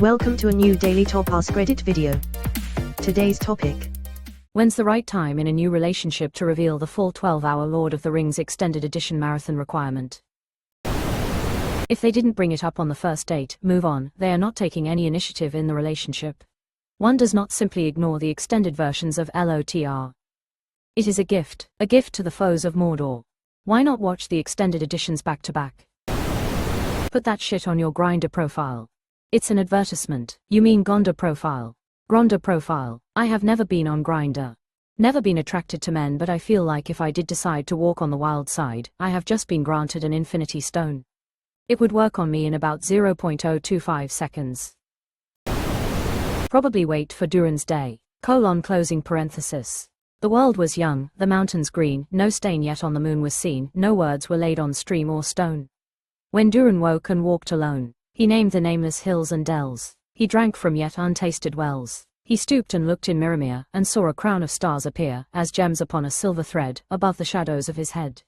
Welcome to a new daily top Askreddit video. Today's topic: when's the right time in a new relationship to reveal the full 12-hour Lord of the Rings Extended Edition marathon requirement? If they didn't bring it up on the first date, move on. They are not taking any initiative in the relationship. One does not simply ignore the extended versions of LOTR. It is a gift to the foes of Mordor. Why not watch the extended editions back to back? Put that shit on your Grindr profile. It's an advertisement. You mean Gondor profile? Grindr profile. I have never been on Grindr. Never been attracted to men, but I feel like if I did decide to walk on the wild side, I have just been granted an infinity stone. It would work on me in about 0.025 seconds. Probably wait for Durin's Day. Closing parenthesis. The world was young, the mountains green, no stain yet on the moon was seen, no words were laid on stream or stone. When Durin woke and walked alone, he named the nameless hills and dells. He drank from yet untasted wells. He stooped and looked in Mirror and saw a crown of stars appear, as gems upon a silver thread, above the shadows of his head.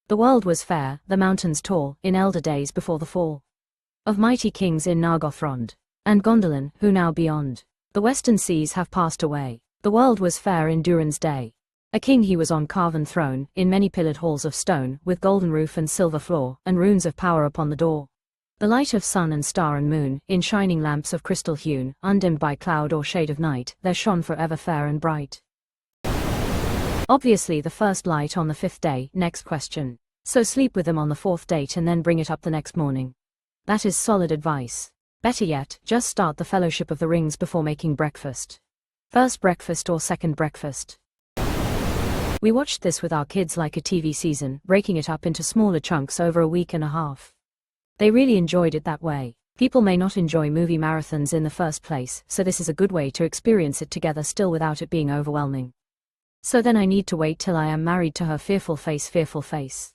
The world was fair, the mountains tall, in elder days before the fall of mighty kings in Nargothrond and Gondolin, who now beyond the western seas have passed away. The world was fair in Durin's day. A king he was on carven throne, in many pillared halls of stone, with golden roof and silver floor, and runes of power upon the door. The light of sun and star and moon, in shining lamps of crystal hewn, undimmed by cloud or shade of night, there shone forever fair and bright. Obviously the first light on the fifth day. Next question. So sleep with them on the fourth date and then bring it up the next morning. That is solid advice. Better yet, just start the Fellowship of the Rings before making breakfast. First breakfast or second breakfast. We watched this with our kids like a TV season, breaking it up into smaller chunks over a week and a half. They really enjoyed it that way. People may not enjoy movie marathons in the first place, so this is a good way to experience it together still without it being overwhelming. So then I need to wait till I am married to her. Fearful face.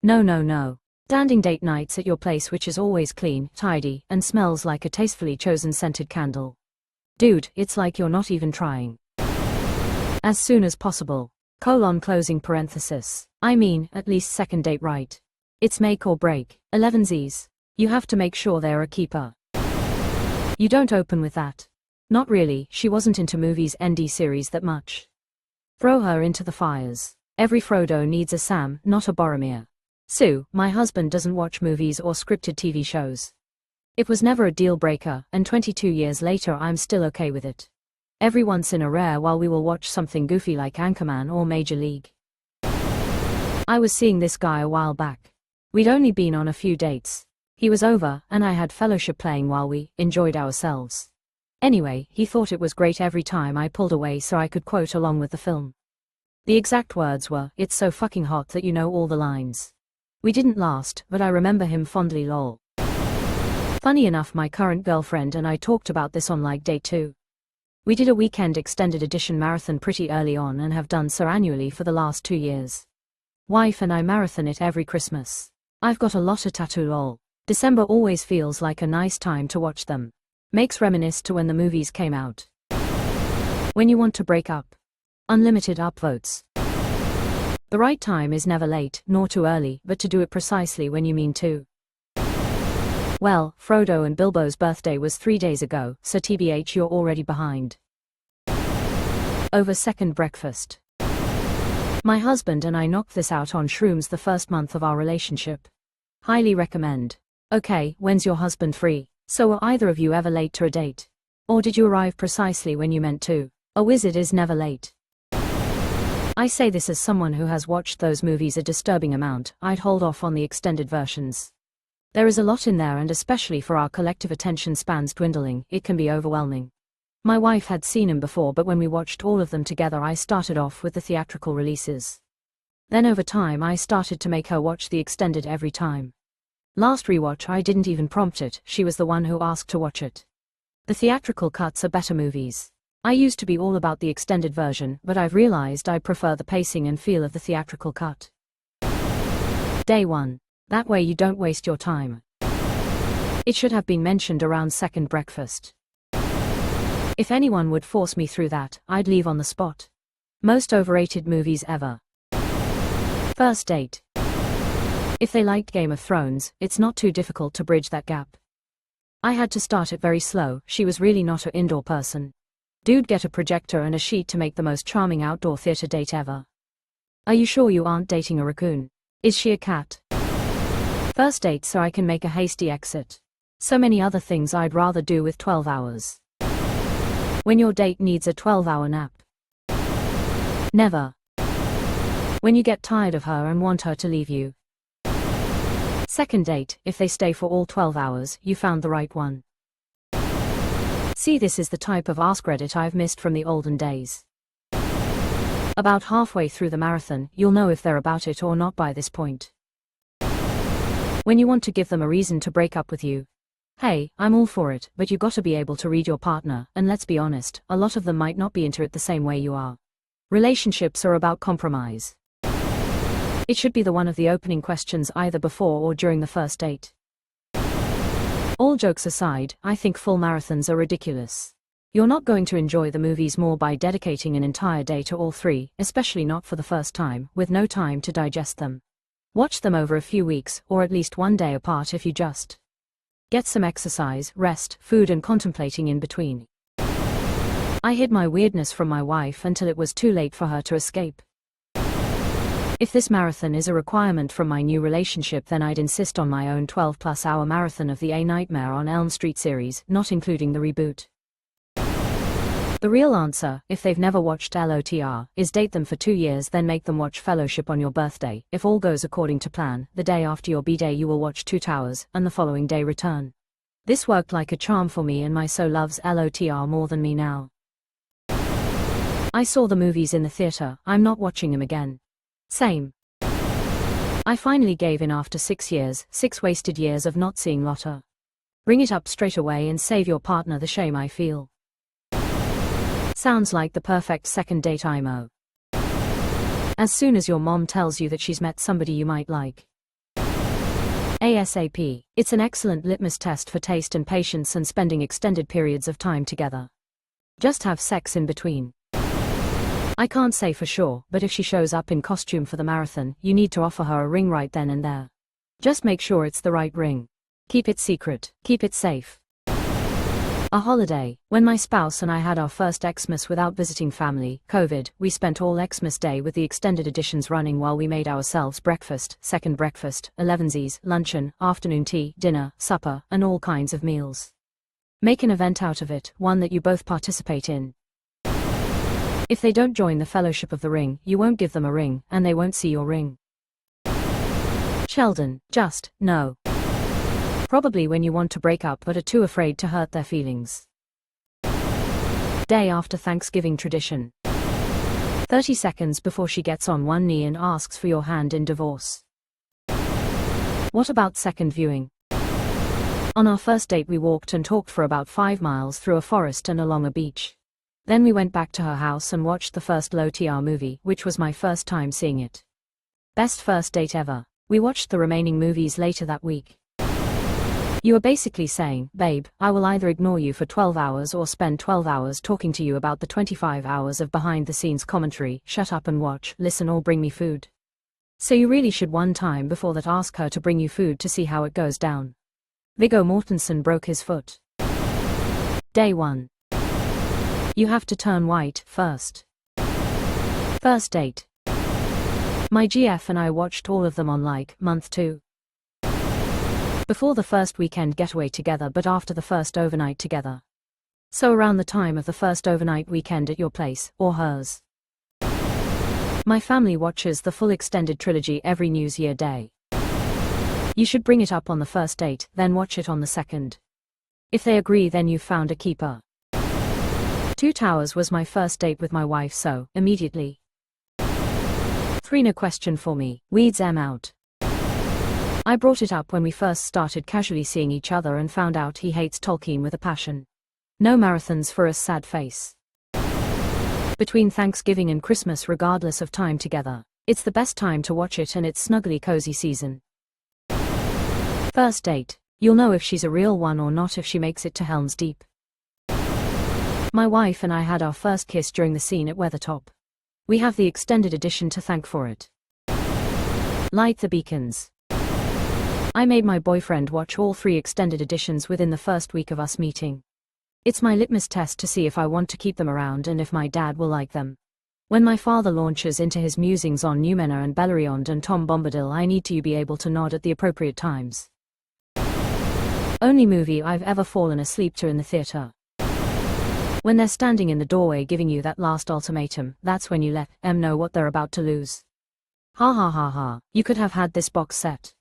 No. Standing date nights at your place, which is always clean, tidy, and smells like a tastefully chosen scented candle. Dude, it's like you're not even trying. As soon as possible. Closing parenthesis. I mean, at least second date right. It's make or break. 11Zs. You have to make sure they're a keeper. You don't open with that. Not really, she wasn't into movies ND series that much. Throw her into the fires. Every Frodo needs a Sam, not a Boromir. Sue, my husband doesn't watch movies or scripted TV shows. It was never a deal breaker, and 22 years later I'm still okay with it. Every once in a rare while we will watch something goofy like Anchorman or Major League. I was seeing this guy a while back. We'd only been on a few dates. He was over, and I had Fellowship playing while we enjoyed ourselves. Anyway, he thought it was great every time I pulled away so I could quote along with the film. The exact words were, "It's so fucking hot that you know all the lines." We didn't last, but I remember him fondly lol. Funny enough, my current girlfriend and I talked about this on like day 2. We did a weekend extended edition marathon pretty early on and have done so annually for the last 2 years. Wife and I marathon it every Christmas. I've got a LOTR tattoo lol. December always feels like a nice time to watch them. Makes reminisce to when the movies came out. When you want to break up. Unlimited upvotes. The right time is never late, nor too early, but to do it precisely when you mean to. Well, Frodo and Bilbo's birthday was 3 days ago, so TBH you're already behind. Over second breakfast. My husband and I knocked this out on shrooms the first month of our relationship. Highly recommend. Okay, when's your husband free? So were either of you ever late to a date? Or did you arrive precisely when you meant to? A wizard is never late. I say this as someone who has watched those movies a disturbing amount. I'd hold off on the extended versions. There is a lot in there, and especially for our collective attention spans dwindling, it can be overwhelming. My wife had seen him before, but when we watched all of them together I started off with the theatrical releases. Then over time I started to make her watch the extended every time. Last rewatch I didn't even prompt it, she was the one who asked to watch it. The theatrical cuts are better movies. I used to be all about the extended version, but I've realized I prefer the pacing and feel of the theatrical cut. Day 1. That way you don't waste your time. It should have been mentioned around second breakfast. If anyone would force me through that, I'd leave on the spot. Most overrated movies ever. First date. If they liked Game of Thrones, it's not too difficult to bridge that gap. I had to start it very slow, she was really not an indoor person. Dude, get a projector and a sheet to make the most charming outdoor theater date ever. Are you sure you aren't dating a raccoon? Is she a cat? First date so I can make a hasty exit. So many other things I'd rather do with 12 hours. When your date needs a 12-hour nap. Never. When you get tired of her and want her to leave you. Second date, if they stay for all 12 hours, you found the right one. See, this is the type of Askreddit I've missed from the olden days. About halfway through the marathon, you'll know if they're about it or not by this point. When you want to give them a reason to break up with you. Hey, I'm all for it, but you gotta be able to read your partner, and let's be honest, a lot of them might not be into it the same way you are. Relationships are about compromise. It should be one of the opening questions either before or during the first date. All jokes aside, I think full marathons are ridiculous. You're not going to enjoy the movies more by dedicating an entire day to all three, especially not for the first time, with no time to digest them. Watch them over a few weeks, or at least one day apart if you just get some exercise, rest, food and contemplating in between. I hid my weirdness from my wife until it was too late for her to escape. If this marathon is a requirement from my new relationship, then I'd insist on my own 12+ hour marathon of the A Nightmare on Elm Street series, not including the reboot. The real answer, if they've never watched LOTR, is date them for 2 years, then make them watch Fellowship on your birthday. If all goes according to plan, the day after your B-day you will watch Two Towers, and the following day return. This worked like a charm for me, and my so loves LOTR more than me now. I saw the movies in the theater, I'm not watching them again. Same. I finally gave in after 6 years, 6 wasted years of not seeing LOTR. Bring it up straight away and save your partner the shame I feel. Sounds like the perfect second date IMO. As soon as your mom tells you that she's met somebody you might like. ASAP. It's an excellent litmus test for taste and patience and spending extended periods of time together. Just have sex in between. I can't say for sure, but if she shows up in costume for the marathon, you need to offer her a ring right then and there. Just make sure it's the right ring. Keep it secret, keep it safe. A holiday. When my spouse and I had our first Xmas without visiting family, COVID, we spent all Xmas Day with the extended editions running while we made ourselves breakfast, second breakfast, 11sies, luncheon, afternoon tea, dinner, supper, and all kinds of meals. Make an event out of it, one that you both participate in. If they don't join the Fellowship of the Ring, you won't give them a ring, and they won't see your ring. Sheldon, just, no. Probably when you want to break up but are too afraid to hurt their feelings. Day after Thanksgiving tradition. 30 seconds before she gets on one knee and asks for your hand in divorce. What about second viewing? On our first date we walked and talked for about 5 miles through a forest and along a beach. Then we went back to her house and watched the first LOTR movie, which was my first time seeing it. Best first date ever. We watched the remaining movies later that week. You are basically saying, babe, I will either ignore you for 12 hours or spend 12 hours talking to you about the 25 hours of behind-the-scenes commentary, shut up and watch, listen or bring me food. So you really should one time before that ask her to bring you food to see how it goes down. Viggo Mortensen broke his foot. Day 1. You have to turn white first. First date. My GF and I watched all of them on like month 2. Before the first weekend getaway together but after the first overnight together. So around the time of the first overnight weekend at your place, or hers. My family watches the full extended trilogy every New Year's Day. You should bring it up on the first date, then watch it on the second. If they agree, then you've found a keeper. Two Towers was my first date with my wife, so, immediately. 3 no question for me, weeds em out. I brought it up when we first started casually seeing each other and found out he hates Tolkien with a passion. No marathons for us, sad face. Between Thanksgiving and Christmas, regardless of time together, it's the best time to watch it and it's snuggly cozy season. First date. You'll know if she's a real one or not if she makes it to Helm's Deep. My wife and I had our first kiss during the scene at Weathertop. We have the extended edition to thank for it. Light the beacons. I made my boyfriend watch all 3 extended editions within the first week of us meeting. It's my litmus test to see if I want to keep them around and if my dad will like them. When my father launches into his musings on Numena and Beleriand and Tom Bombadil, I need to be able to nod at the appropriate times. Only movie I've ever fallen asleep to in the theater. When they're standing in the doorway giving you that last ultimatum, that's when you let them know what they're about to lose. Ha ha ha ha, you could have had this box set.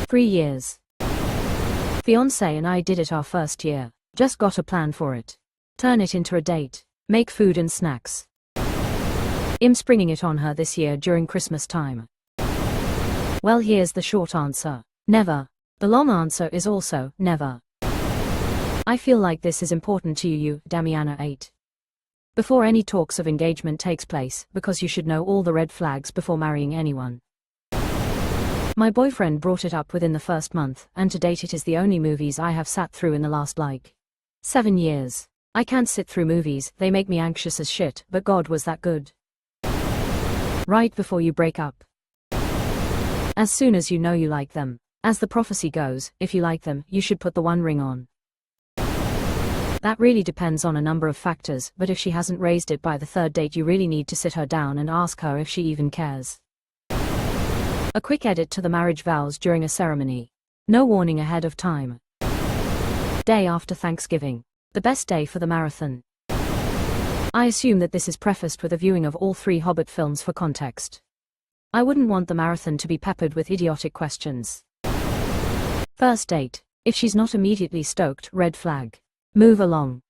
3 years. Fiancé and I did it our first year. Just got a plan for it. Turn it into a date. Make food and snacks. I'm springing it on her this year during Christmas time. Well, here's the short answer. Never. The long answer is also never. I feel like this is important to you, Damiana 8. Before any talks of engagement takes place, because you should know all the red flags before marrying anyone. My boyfriend brought it up within the first month, and to date it is the only movies I have sat through in the last 7 years. I can't sit through movies, they make me anxious as shit, but God was that good. Right before you break up. As soon as you know you like them. As the prophecy goes, if you like them, you should put the one ring on. That really depends on a number of factors, but if she hasn't raised it by the 3rd date, you really need to sit her down and ask her if she even cares. A quick edit to the marriage vows during a ceremony. No warning ahead of time. Day after Thanksgiving. The best day for the marathon. I assume that this is prefaced with a viewing of all 3 Hobbit films for context. I wouldn't want the marathon to be peppered with idiotic questions. First date. If she's not immediately stoked, red flag. Move along.